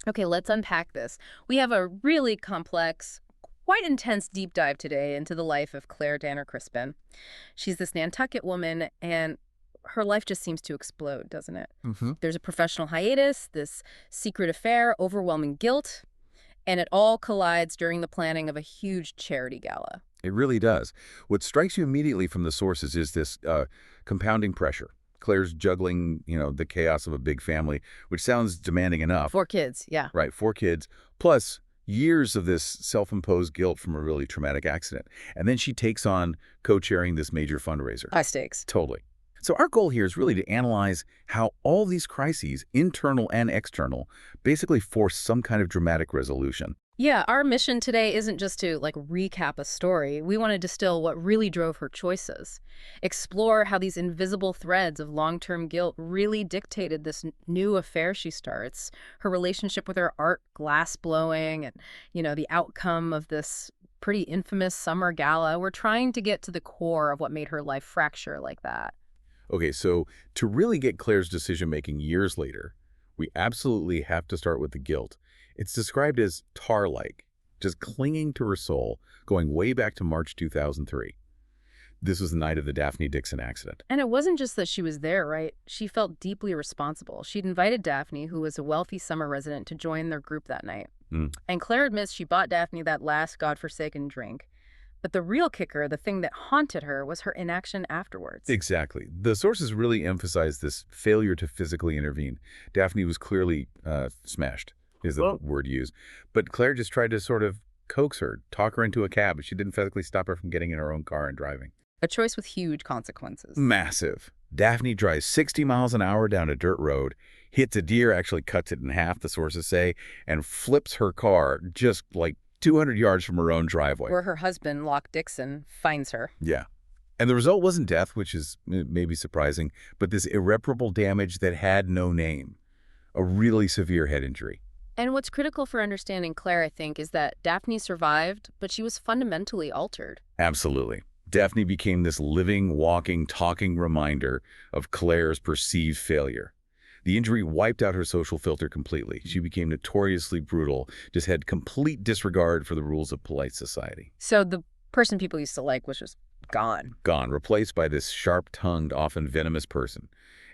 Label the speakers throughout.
Speaker 1: Okay, let's unpack this. We have a really complex, quite intense deep dive today into the life of Claire Danner Crispin. She's this Nantucket woman, and her life just seems to explode, doesn't it?
Speaker 2: Hmm.
Speaker 1: There's a professional hiatus, this secret affair, overwhelming guilt, and it all collides during the planning of a huge charity gala.
Speaker 2: It really does. What strikes you immediately from the sources is this compounding pressure. Claire's juggling, the chaos of a big family, which sounds demanding enough,
Speaker 1: 4 kids, yeah.
Speaker 2: right? 4 kids, plus years of this self-imposed guilt from a really traumatic accident. And then she takes on co-chairing this major fundraiser.
Speaker 1: High stakes.
Speaker 2: Totally. So our goal here is really to analyze how all these crises, internal and external, basically force some kind of dramatic resolution.
Speaker 1: Yeah, our mission today isn't just to recap a story. We want to distill what really drove her choices, explore how these invisible threads of long-term guilt really dictated this new affair she starts, her relationship with her art glass blowing, and the outcome of this pretty infamous summer gala. We're trying to get to the core of what made her life fracture like that.
Speaker 2: Okay, so to really get Claire's decision-making years later, we absolutely have to start with the guilt. It's described as tar-like, just clinging to her soul, going way back to March 2003. This was the night of the Daphne Dixon accident.
Speaker 1: And it wasn't just that she was there, right? She felt deeply responsible. She'd invited Daphne, who was a wealthy summer resident, to join their group that night.
Speaker 2: Mm,
Speaker 1: And Claire admits she bought Daphne that last godforsaken drink. But the real kicker, the thing that haunted her, was her inaction afterwards.
Speaker 2: exactly. The sources really emphasize this failure to physically intervene. Daphne was clearly smashed, is the word used. But Claire just tried to sort of coax her, talk her into a cab, but she didn't physically stop her from getting in her own car and driving.
Speaker 1: A choice with huge consequences.
Speaker 2: Massive. Daphne drives 60 miles an hour down a dirt road, hits a deer, actually cuts it in half, the sources say, and flips her car just like 200 yards from her own driveway.
Speaker 1: Where her husband, Lock Dixon, finds her.
Speaker 2: Yeah. And the result wasn't death, which is maybe surprising, but this irreparable damage that had no name. A really severe head injury.
Speaker 1: And what's critical for understanding Claire, I think, is that Daphne survived, but she was fundamentally altered.
Speaker 2: Absolutely. Daphne became this living, walking, talking reminder of Claire's perceived failure. The injury wiped out her social filter completely. She became notoriously brutal, just had complete disregard for the rules of polite society.
Speaker 1: So the person people used to like was just gone.
Speaker 2: Gone, replaced by this sharp-tongued, often venomous person.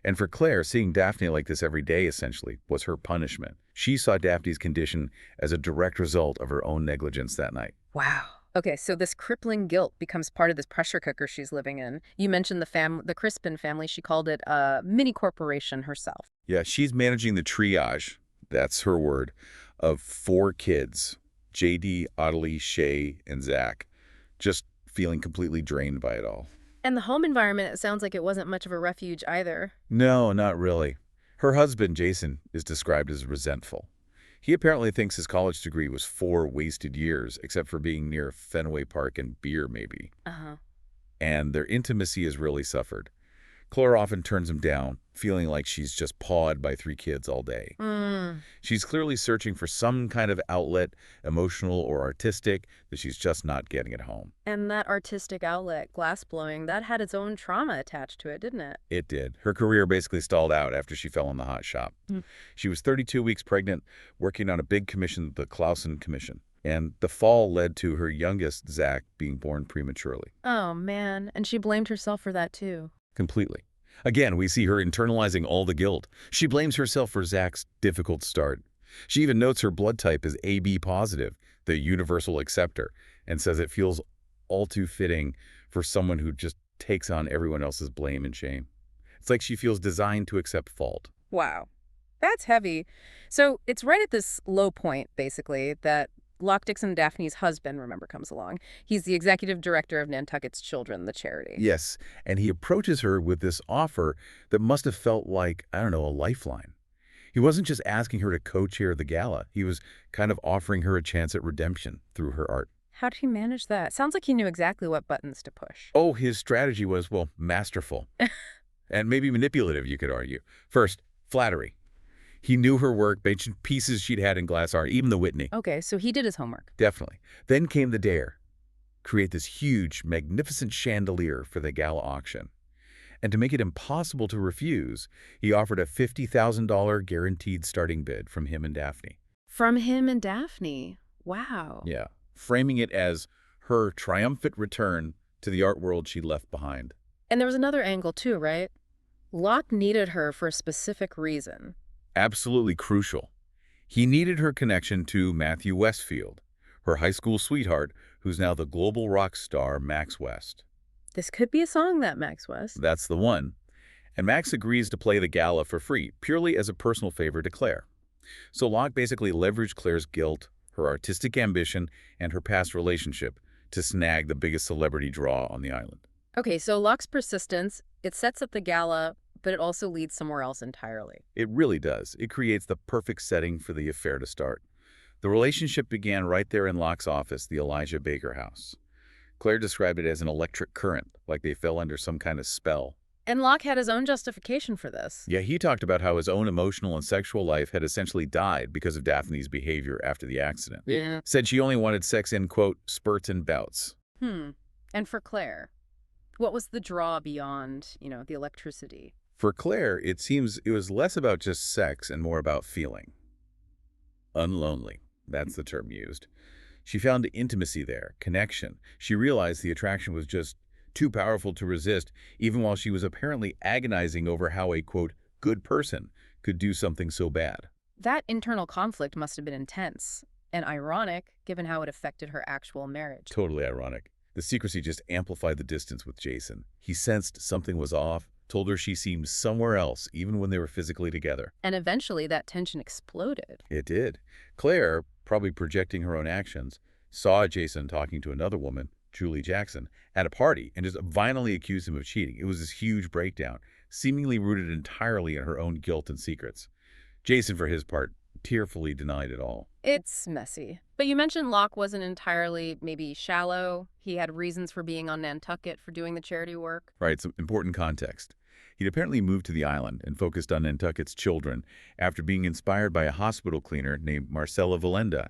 Speaker 2: And for Claire, seeing Daphne like this every day, essentially, was her punishment. She saw Daphne's condition as a direct result of her own negligence that night.
Speaker 1: Wow. Okay, so this crippling guilt becomes part of this pressure cooker she's living in. You mentioned the Crispin family. She called it a mini corporation herself.
Speaker 2: Yeah, she's managing the triage, that's her word, of 4 kids, JD, Audley, Shay, and Zach, just feeling completely drained by it all.
Speaker 1: And the home environment, it sounds like it wasn't much of a refuge either.
Speaker 2: No, not really. Her husband, Jason, is described as resentful. He apparently thinks his college degree was 4 wasted years, except for being near Fenway Park and beer, maybe.
Speaker 1: Uh-huh.
Speaker 2: And their intimacy has really suffered. Claire often turns him down, feeling like she's just pawed by 3 kids all day.
Speaker 1: Mm.
Speaker 2: She's clearly searching for some kind of outlet, emotional or artistic, that she's just not getting at home.
Speaker 1: And that artistic outlet, glassblowing, that had its own trauma attached to it, didn't it?
Speaker 2: It did. Her career basically stalled out after she fell in the hot shop.
Speaker 1: Mm.
Speaker 2: She was 32 weeks pregnant, working on a big commission, the Clausen Commission. And the fall led to her youngest, Zach, being born prematurely.
Speaker 1: Oh, man. And she blamed herself for that, too.
Speaker 2: Completely. Again, we see her internalizing all the guilt. She blames herself for Zach's difficult start. She even notes her blood type is AB positive, the universal acceptor, and says it feels all too fitting for someone who just takes on everyone else's blame and shame. It's like she feels designed to accept fault.
Speaker 1: Wow. That's heavy. So it's right at this low point, basically, that Lock Dixon, Daphne's husband, remember, comes along. He's the executive director of Nantucket's Children, the charity.
Speaker 2: Yes, and he approaches her with this offer that must have felt like, I don't know, a lifeline. He wasn't just asking her to co-chair the gala. He was kind of offering her a chance at redemption through her art.
Speaker 1: How did he manage that? Sounds like he knew exactly what buttons to push.
Speaker 2: Oh, his strategy was, well, masterful. And maybe manipulative, you could argue. First, flattery. He knew her work, mentioned pieces she'd had in glass art, even the Whitney.
Speaker 1: Okay, so he did his homework.
Speaker 2: Definitely. Then came the dare. Create this huge, magnificent chandelier for the gala auction. And to make it impossible to refuse, he offered a $50,000 guaranteed starting bid from him and Daphne.
Speaker 1: From him and Daphne. Wow.
Speaker 2: Yeah, framing it as her triumphant return to the art world she left behind.
Speaker 1: And there was another angle too, right? Locke needed her for a specific reason.
Speaker 2: Absolutely crucial. He needed her connection to Matthew Westfield, her high school sweetheart, who's now the global rock star Max West.
Speaker 1: This could be a song that Max West.
Speaker 2: That's the one. And Max agrees to play the gala for free, purely as a personal favor to Claire. So Locke basically leveraged Claire's guilt, her artistic ambition, and her past relationship to snag the biggest celebrity draw on the island.
Speaker 1: Okay, so Locke's persistence, it sets up the gala, but it also leads somewhere else entirely.
Speaker 2: It really does. It creates the perfect setting for the affair to start. The relationship began right there in Locke's office, the Elijah Baker house. Claire described it as an electric current, like they fell under some kind of spell.
Speaker 1: And Locke had his own justification for this.
Speaker 2: Yeah, he talked about how his own emotional and sexual life had essentially died because of Daphne's behavior after the accident.
Speaker 1: Yeah.
Speaker 2: Said she only wanted sex in, quote, spurts and bouts.
Speaker 1: And for Claire, what was the draw beyond, the electricity?
Speaker 2: For Claire, it seems it was less about just sex and more about feeling. Unlonely, that's the term used. She found intimacy there, connection. She realized the attraction was just too powerful to resist, even while she was apparently agonizing over how a, quote, good person could do something so bad.
Speaker 1: That internal conflict must have been intense and ironic, given how it affected her actual marriage.
Speaker 2: Totally ironic. The secrecy just amplified the distance with Jason. He sensed something was off, told her she seemed somewhere else, even when they were physically together.
Speaker 1: And eventually that tension exploded.
Speaker 2: It did. Claire, probably projecting her own actions, saw Jason talking to another woman, Julie Jackson, at a party and just violently accused him of cheating. It was this huge breakdown, seemingly rooted entirely in her own guilt and secrets. Jason, for his part, tearfully denied it all.
Speaker 1: It's messy. But you mentioned Locke wasn't entirely maybe shallow. He had reasons for being on Nantucket, for doing the charity work.
Speaker 2: Right, some important context. He'd apparently moved to the island and focused on Nantucket's children after being inspired by a hospital cleaner named Marcella Valenda.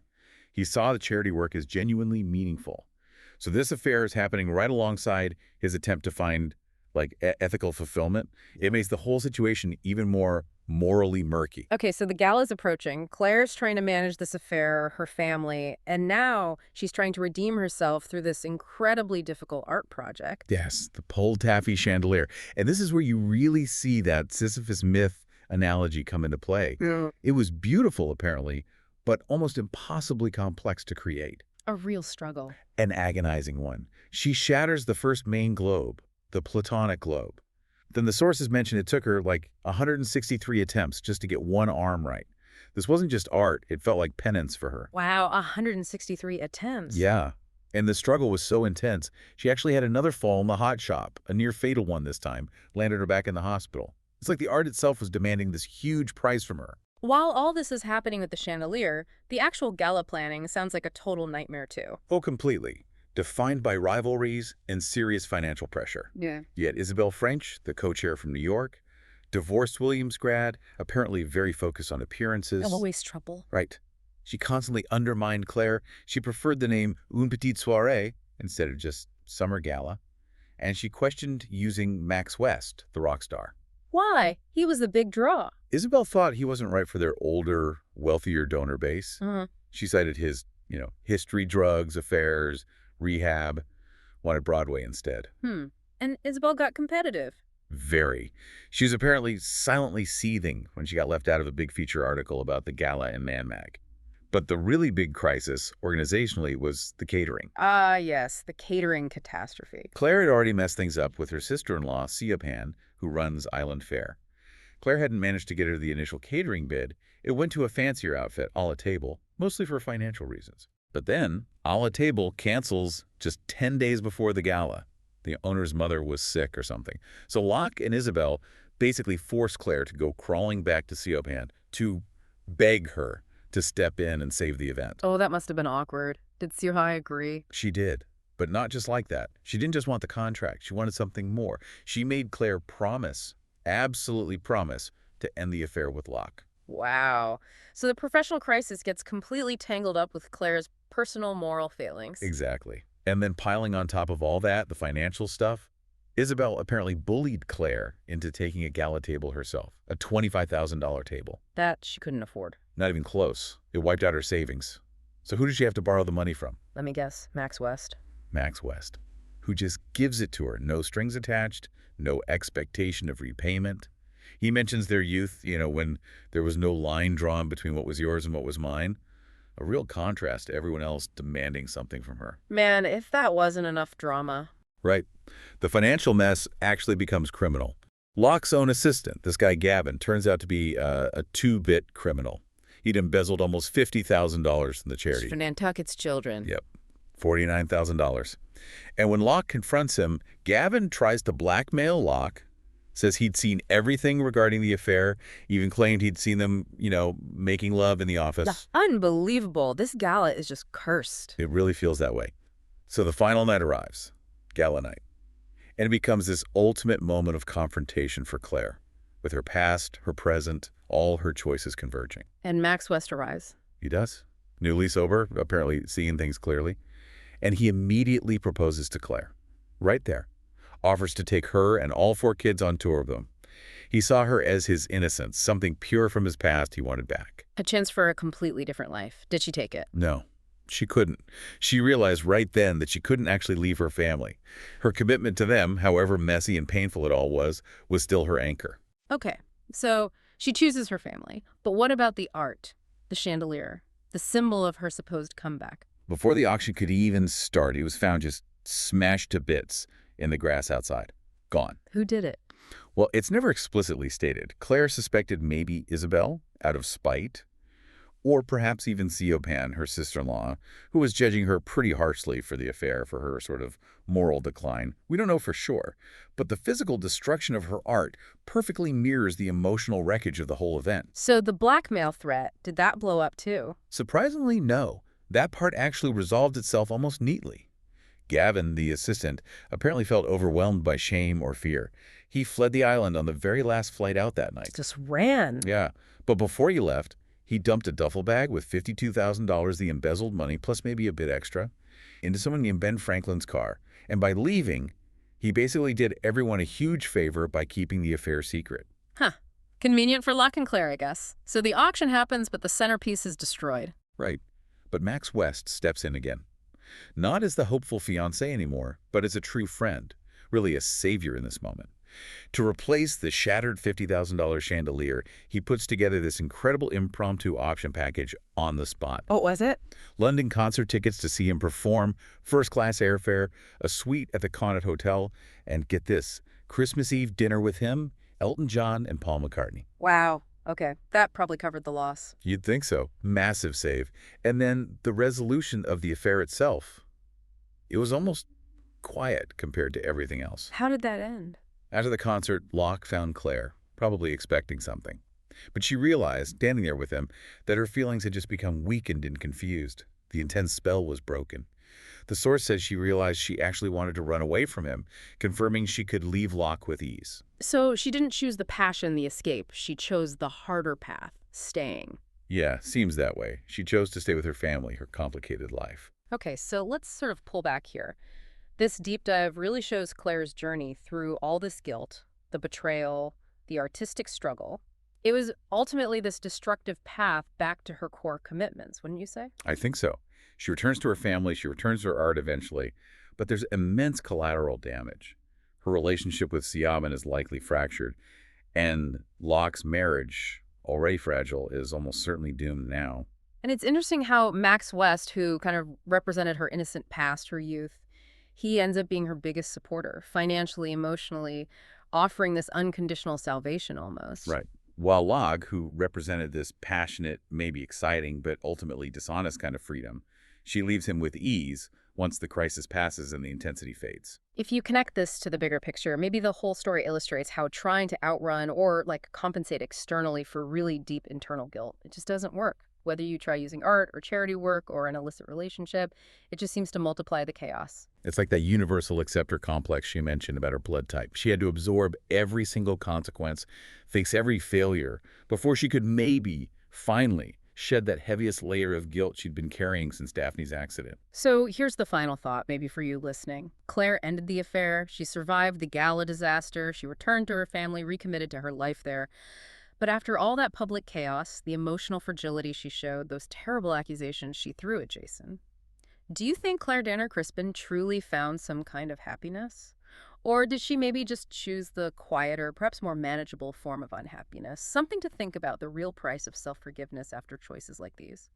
Speaker 2: He saw the charity work as genuinely meaningful. So this affair is happening right alongside his attempt to find, ethical fulfillment. It makes the whole situation even more morally murky.
Speaker 1: Okay, so the gala's approaching. Claire's trying to manage this affair, her family, and now she's trying to redeem herself through this incredibly difficult art project.
Speaker 2: Yes, the pole taffy chandelier. And this is where you really see that Sisyphus myth analogy come into play.
Speaker 1: Yeah.
Speaker 2: It was beautiful, apparently, but almost impossibly complex to create.
Speaker 1: A real struggle.
Speaker 2: An agonizing one. She shatters the first main globe, the Platonic globe. Then the sources mention it took her 163 attempts just to get one arm right. This wasn't just art, it felt like penance for her.
Speaker 1: Wow, 163 attempts.
Speaker 2: Yeah. And the struggle was so intense, she actually had another fall in the hot shop, a near-fatal one this time, landed her back in the hospital. It's like the art itself was demanding this huge price from her.
Speaker 1: While all this is happening with the chandelier, the actual gala planning sounds like a total nightmare too.
Speaker 2: Oh, completely. Defined by rivalries and serious financial pressure.
Speaker 1: Yeah.
Speaker 2: Yet Isabel French, the co-chair from New York, divorced Williams grad, apparently very focused on appearances.
Speaker 1: Always trouble.
Speaker 2: Right. She constantly undermined Claire. She preferred the name Une Petite Soirée instead of just Summer Gala. And she questioned using Max West, the rock star.
Speaker 1: Why? He was the big draw.
Speaker 2: Isabel thought he wasn't right for their older, wealthier donor base. She cited his, history, drugs, affairs, rehab, wanted Broadway instead.
Speaker 1: And Isabel got competitive.
Speaker 2: Very. She was apparently silently seething when she got left out of a big feature article about the gala in Man Mag. But the really big crisis, organizationally, was the catering.
Speaker 1: Ah, yes, the catering catastrophe.
Speaker 2: Claire had already messed things up with her sister-in-law, Siapan, who runs Island Fair. Claire hadn't managed to get her the initial catering bid. It went to a fancier outfit, A La Table, mostly for financial reasons. But then, A La Table cancels just 10 days before the gala. The owner's mother was sick or something. So Locke and Isabel basically forced Claire to go crawling back to Siapan to beg her to step in and save the event.
Speaker 1: Oh, that must have been awkward. Did Sirhai agree?
Speaker 2: She did, but not just like that. She didn't just want the contract. She wanted something more. She made Claire promise, absolutely promise, to end the affair with Locke.
Speaker 1: Wow. So the professional crisis gets completely tangled up with Claire's personal moral failings.
Speaker 2: Exactly. And then piling on top of all that, the financial stuff, Isabel apparently bullied Claire into taking a gala table herself, a $25,000 table.
Speaker 1: That she couldn't afford.
Speaker 2: Not even close. It wiped out her savings. So who did she have to borrow the money from?
Speaker 1: Let me guess, Max West.
Speaker 2: Max West, who just gives it to her. No strings attached, no expectation of repayment. He mentions their youth, when there was no line drawn between what was yours and what was mine. A real contrast to everyone else demanding something from her.
Speaker 1: Man, if that wasn't enough drama.
Speaker 2: Right. The financial mess actually becomes criminal. Locke's own assistant, this guy Gavin, turns out to be a two-bit criminal. He'd embezzled almost $50,000 from the charity.
Speaker 1: For Nantucket's children.
Speaker 2: Yep, $49,000. And when Locke confronts him, Gavin tries to blackmail Locke, says he'd seen everything regarding the affair, even claimed he'd seen them, making love in the office.
Speaker 1: Unbelievable. This gala is just cursed.
Speaker 2: It really feels that way. So the final night arrives, gala night, and it becomes this ultimate moment of confrontation for Claire, with her past, her present, all her choices converging.
Speaker 1: And Max West arrives.
Speaker 2: He does. Newly sober, apparently seeing things clearly. And he immediately proposes to Claire. Right there. Offers to take her and all 4 kids on tour with them. He saw her as his innocence, something pure from his past he wanted back.
Speaker 1: A chance for a completely different life. Did she take it?
Speaker 2: No, she couldn't. She realized right then that she couldn't actually leave her family. Her commitment to them, however messy and painful it all was still her anchor.
Speaker 1: Okay, so she chooses her family. But what about the art, the chandelier, the symbol of her supposed comeback?
Speaker 2: Before the auction could even start, it was found just smashed to bits in the grass outside. Gone.
Speaker 1: Who did it?
Speaker 2: Well, it's never explicitly stated. Claire suspected maybe Isabel, out of spite, or perhaps even Siopan, her sister-in-law, who was judging her pretty harshly for the affair, for her sort of moral decline. We don't know for sure, but the physical destruction of her art perfectly mirrors the emotional wreckage of the whole event.
Speaker 1: So the blackmail threat, did that blow up too?
Speaker 2: Surprisingly, no. That part actually resolved itself almost neatly. Gavin, the assistant, apparently felt overwhelmed by shame or fear. He fled the island on the very last flight out that night.
Speaker 1: Just ran.
Speaker 2: Yeah, but before he left, he dumped a duffel bag with $52,000, the embezzled money, plus maybe a bit extra, into someone named Ben Franklin's car. And by leaving, he basically did everyone a huge favor by keeping the affair secret.
Speaker 1: Huh. Convenient for Locke and Claire, I guess. So the auction happens, but the centerpiece is destroyed.
Speaker 2: Right. But Max West steps in again. Not as the hopeful fiancé anymore, but as a true friend, really a savior in this moment. To replace the shattered $50,000 chandelier, he puts together this incredible impromptu auction package on the spot.
Speaker 1: What was it?
Speaker 2: London concert tickets to see him perform, first-class airfare, a suite at the Connaught Hotel, and get this, Christmas Eve dinner with him, Elton John, and Paul McCartney.
Speaker 1: Wow. Okay, that probably covered the loss.
Speaker 2: You'd think so. Massive save. And then the resolution of the affair itself. It was almost quiet compared to everything else.
Speaker 1: How did that end?
Speaker 2: After the concert, Locke found Claire, probably expecting something. But she realized, standing there with him, that her feelings had just become weakened and confused. The intense spell was broken. The source says she realized she actually wanted to run away from him, confirming she could leave Locke with ease.
Speaker 1: So she didn't choose the passion, the escape. She chose the harder path, staying.
Speaker 2: Yeah, seems that way. She chose to stay with her family, her complicated life.
Speaker 1: Okay, so let's sort of pull back here. This deep dive really shows Claire's journey through all this guilt, the betrayal, the artistic struggle. It was ultimately this destructive path back to her core commitments, wouldn't you say?
Speaker 2: I think so. She returns to her family, she returns to her art eventually, but there's immense collateral damage. Her relationship with Siaman is likely fractured, and Locke's marriage, already fragile, is almost certainly doomed now.
Speaker 1: And it's interesting how Max West, who kind of represented her innocent past, her youth, he ends up being her biggest supporter, financially, emotionally, offering this unconditional salvation almost.
Speaker 2: Right. While Locke, who represented this passionate, maybe exciting, but ultimately dishonest kind of freedom, she leaves him with ease once the crisis passes and the intensity fades.
Speaker 1: If you connect this to the bigger picture, maybe the whole story illustrates how trying to outrun or compensate externally for really deep internal guilt, it just doesn't work. Whether you try using art or charity work or an illicit relationship, it just seems to multiply the chaos.
Speaker 2: It's like that universal acceptor complex she mentioned about her blood type. She had to absorb every single consequence, face every failure, before she could maybe, finally, shed that heaviest layer of guilt she'd been carrying since Daphne's accident.
Speaker 1: So here's the final thought, maybe for you listening. Claire ended the affair. She survived the gala disaster. She returned to her family, recommitted to her life there. But after all that public chaos, the emotional fragility she showed, those terrible accusations she threw at Jason, do you think Claire Danner Crispin truly found some kind of happiness? Or did she maybe just choose the quieter, perhaps more manageable form of unhappiness? Something to think about, the real price of self forgiveness after choices like these.